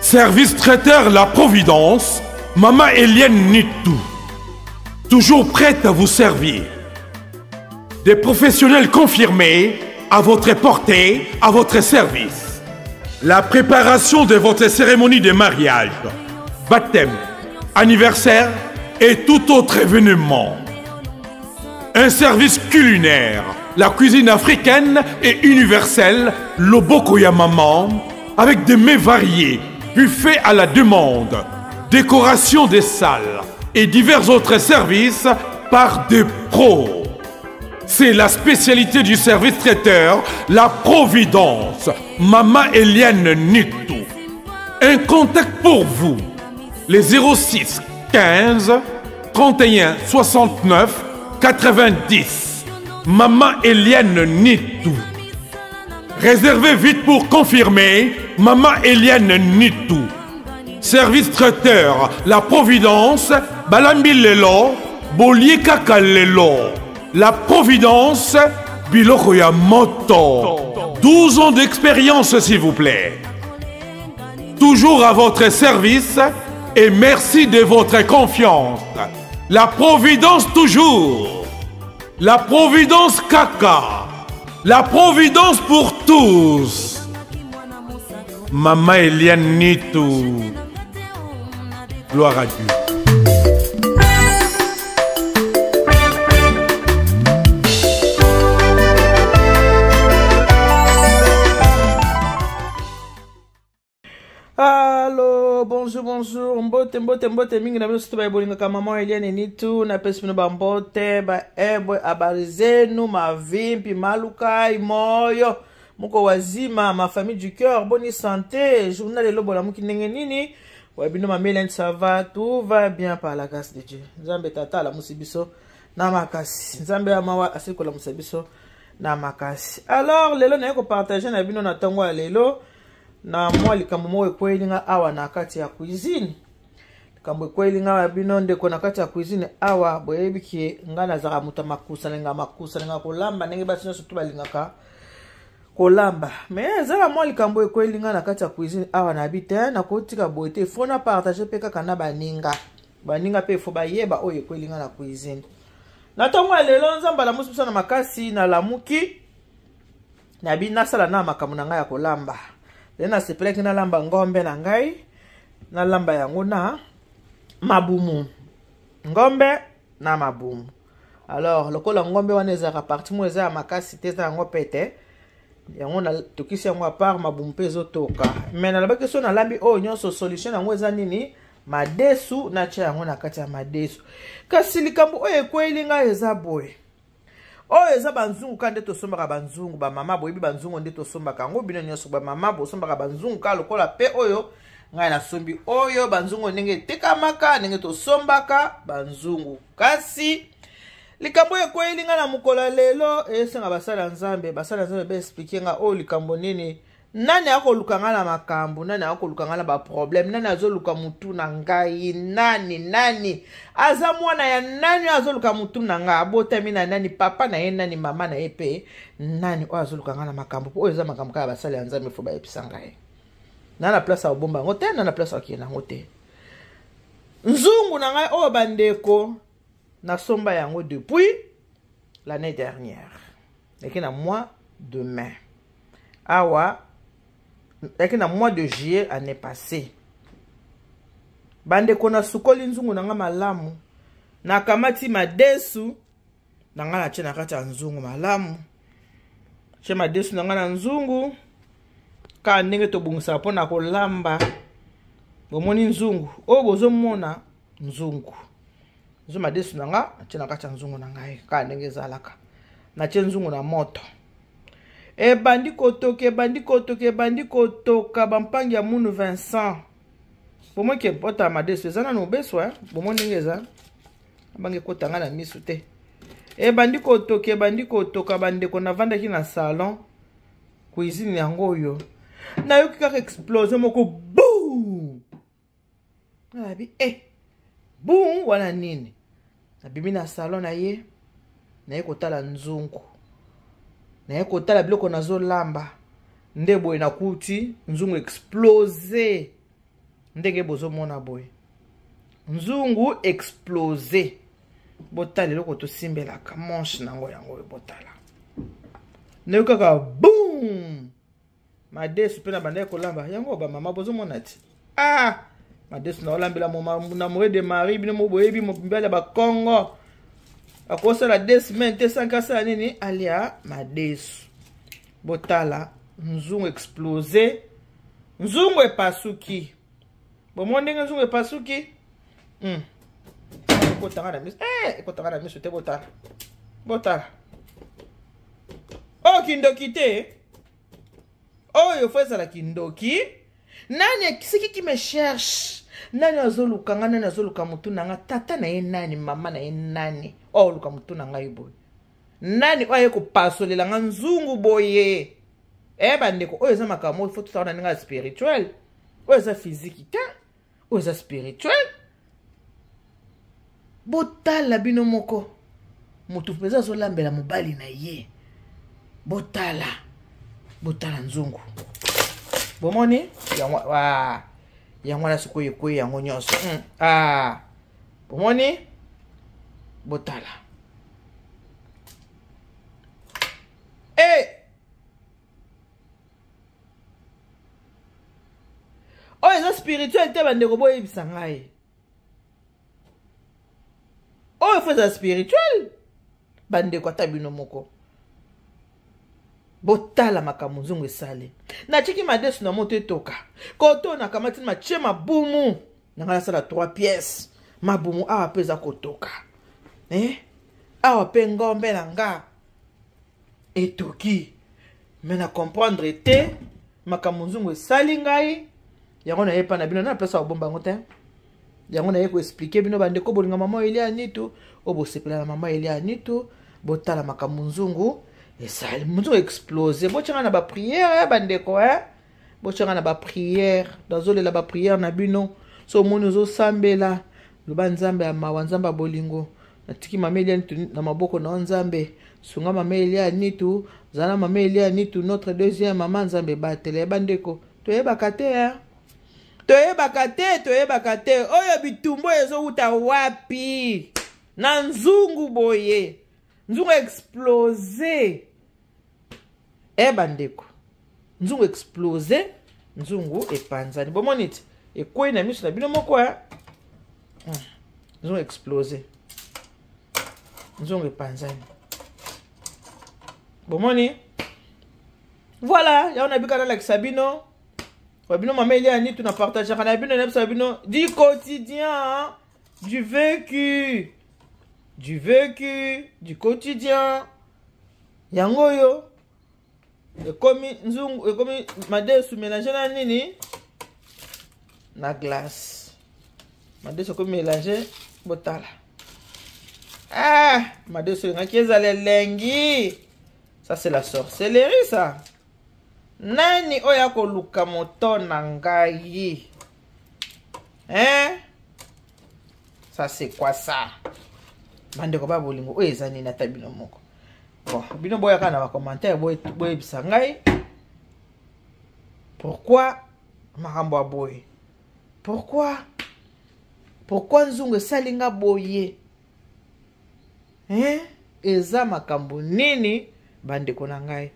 Service traiteur La Providence, Maman Eliane Nitou. Toujours prête à vous servir. Des professionnels confirmés à votre portée, à votre service. La préparation de votre cérémonie de mariage, baptême, anniversaire et tout autre événement. Un service culinaire, la cuisine africaine et universelle, Loboko ya Maman, avec des mets variés, buffet à la demande, décoration des salles et divers autres services par des pros. C'est la spécialité du service traiteur La Providence, Maman Eliane Nitou. Un contact pour vous, les 06 15 31 69 90. Maman Eliane Nitou. Réservez vite pour confirmer Maman Eliane Nitou. Service traiteur La Providence, Balambi Lelo, Bolier Kaka Lelo. La Providence, Biloko ya Moto. 12 ans d'expérience s'il vous plaît. Toujours à votre service et merci de votre confiance. La Providence toujours. La Providence Kaka. La Providence pour tous. Maman Eliane Nitou. Gloire à Dieu. Allô, bonjour, bonjour. Mbote mingi na biso ba bolinga ka Maman Eliane Nitou na pesino ba mbote ba ebwe abarizenu mavimpi malukai moyo muko wazima ma famille du cœur bonne santé journal de lobola muki ndenge nini wabino Maman ça va, tout va bien par la grâce de Dieu. Nzambe tata la musibiso na makasi. Nzambe amawa asiko la musibiso na makasi. Alors lelo na ko partager na bino na tango ya lelo na mwa likambo mo ekwelinga awa na kati ya cuisine. Likambo ekwelinga wa bino ndeko na kati ya cuisine awa boyebi ki ngana zaka muta makusa lenga kolamba ndenge basino surtout balingaka kolamba. Mais zala mwa likambo ekwelinga na kati ya cuisine awa na bite na kotika boete fona partager pe kaka na baninga. Baninga pe fo bayeba oyo ekwelinga na cuisine. Na tongo lelo nzamba la musu na makasi na lamuki na bina sala na makamu na ngai ya kolamba. Lena sepeleki na lamba ngombe na ngai na lamba yango na mabumu. Ngombe na mabumu. Alors lokola ngombe wana ezaka parti mo eza makasi teza yango pete. Yango na tokisi yango apart mabumu pe ezotoka. Mais na labaki so na lambi oyo nyonso solution yango eza nini? Madesu na tia yango na kati ya madesu. Kasi likambo oyo ekwelinga eza boye. Oyo eza banzungu kande to sombaka banzungu ba mama boyebi banzungu nde to sombaka ngo bino nyonso ba mama bo sombaka banzungu ka lokola pe oyo ngai na sombi oyo banzungu ndenge tekamaka ndenge to sombaka banzungu. Kasi likambo ekwelinga na mukola lelo esenga basala nzambe be expliquer nga oyo likambo nini nani akolukanga na makambo nani akolukanga na ba problème nani azoluka mutu na ngai nani aza mwana ya nani azoluka mutu na ngai abotami na nani papa na ye nani mama na ye pe nani o azolukanga na makambo po eza makambo ka basala ya nzambe fo ba episa ngai na place a bomba ngote na place a kiena ngote nzungu na ngai o bandeko na somba yango depuis l'année dernière et na mois de mai awa et na mois de juillet année passée bandeko na sukoli nzungu na nga malamu na kamati madesu na nga na chena kati ya nzungu malamu che madesu na nga na nzungu ka ndenge to bungisa pona kolamba bomoni nzungu o bozomona nzungu zo madesu na nga chena kati ya nzungu na ngai ka ndenge zalaka na che nzungu na moto e bandi kotoka bampangi ya munu Vincent bomo ke pota madesu ezana no beso bomoni ndenge eza bangi kotanga na misu te E bandi kotoka bandeko navandaki na salon cuisine yango oyo nayoki kaka explose moko boum nabi boum wana nini nabimi na salon na ye naye kotala nzungu naye kotala biloko nazolamba nde boye nakuti nzungu explose ndenge bozomona boye nzungu explose botala eloko tosimbelaka manche nango yango botala nayo kaka boum madesu mpe na bandaki kolamba yango bamama bozomona ti madesu na olambela na moye de mari bino mo boyebi mobali ya bakongo akosala 2 semaines te sanka asala nini alia madesu botala nzungu explose nzungu epasuki bomoni ndenge nzungu epasuki ekotanga na miso ekotanga na miso te botala oyo kindoki te oyo fo ezala kindoki nani siki ki me cherche nani azoluka nga nani azoluka mutu na nga tata na ye nani mama na ye nani oyo luka mutu na ngai boye nani oyo aye kopasolela nga nzungu boye bandeko oyo eza makambo oyo fo totala na ndenge ya spirituel oyo eza physique te oyo eza spirituel botala bino moko mutu mpenza azolambela mobali na ye botala nzungu bomoni yango wana sikoyo ekoyi yango nyonso bomoni botala oyo eza spirituel te bandeko boyebisa ngai oyo fo eza spirituel bandeko ata bino moko botala makambo nzungu esali natiki madesu na moto etoka koto nakamati machie mabumu nanga nasala 3 pièces mabumu awa mpe eza kotoka awa mpe ngombe na nga etoki me na comprendre te makambo nzungu esali ngai yango na ye pa na bino na pesa obomba yango te yango na ye koexplike bino bandeko bolinga mama Elia nitu obosepela na mama Elia nitu botala makambo nzungu esali nzungu explose botyanga na bapriere bandeko botyanga na bapriere dazolela bapriere na bino so omoni ozosambela loba nzambe ya mawa nzambe ya bolingo natiki mama Elia nitu na maboko na nzambe sunga mama Elia nitu zala mama Elia nitu notre deuxième mama nzambe batele bandeko toyebaka te oyo bitumbo ezouta wapi na nzungu boye nzungu explose bandeko nzungu explose nzungu epanzani bomoni ti ekweyi na miso na bino moko nzungu explose nzungu epanzani bomoni voilà yango na bika nalakisa bino Wabino mama Elia nitu na partage na bino na bisa bino du quotidien du vécu du quotidien yango yo ekomi nzungu ekomi madesu mélanger na nini na glace madesu ekomi mélanger botala madesu ngaki ezala lengi ça c'est la sorcellerie ça nani oya koluka moto na ngai ça c'est quoi ça bandeko ba bolingo oyo eza nini ata bino moko bon bino boyaka na bacommentaire boyebisa ngai pourquoi makambo ya boye pourquoi nzungu esali nga boye eza makambo nini bandeko na ngai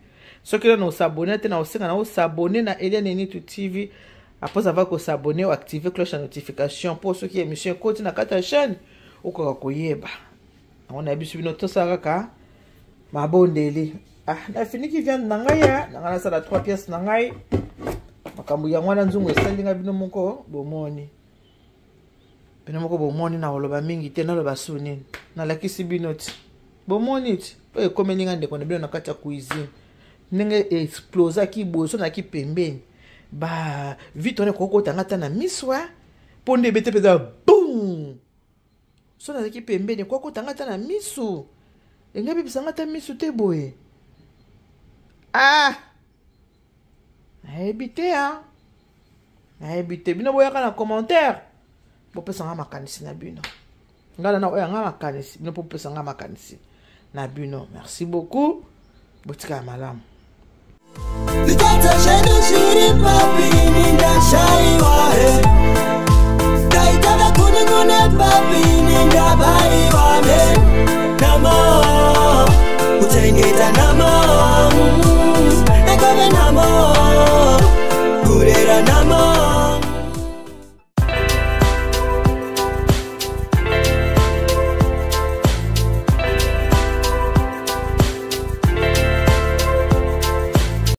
soki là nous s'abonner te na osenga na s'abonner na Elia Nitu TV après avoir ko s'abonner ou activer cloche de notification pour ceux qui émission côté na kata chaîne okoka koyeba on a bisu bino to saraka mabondeli na fini qui vient na ngai na ngana sala 3 pièces na ngai makambo ya ngwana nzungu esali nga bino moko bomoni na oloba mingi te na loba suni na lakisi bino ti bomoni ti oyo komeni nga ndeko na bino na kati ya cuisine nenge explosa ki boso na ki pembeni ba vite on ko tanga ta na miswa ponde bete peza boum so na ki pembeni ko tanga ta na misu Enga bibisanga ta misu te boye. Ah! Naebite hein. Naebite bino boyaka na commentaire. Bopesanga makanisi na bino. Ngala na oyanga makanisi, bino popesanga makanisi na bino. Merci beaucoup. Botika malamu. Likata shedu shiri papi ninda shaiwa he. Kaitana kuningune papi ninda baiwa he.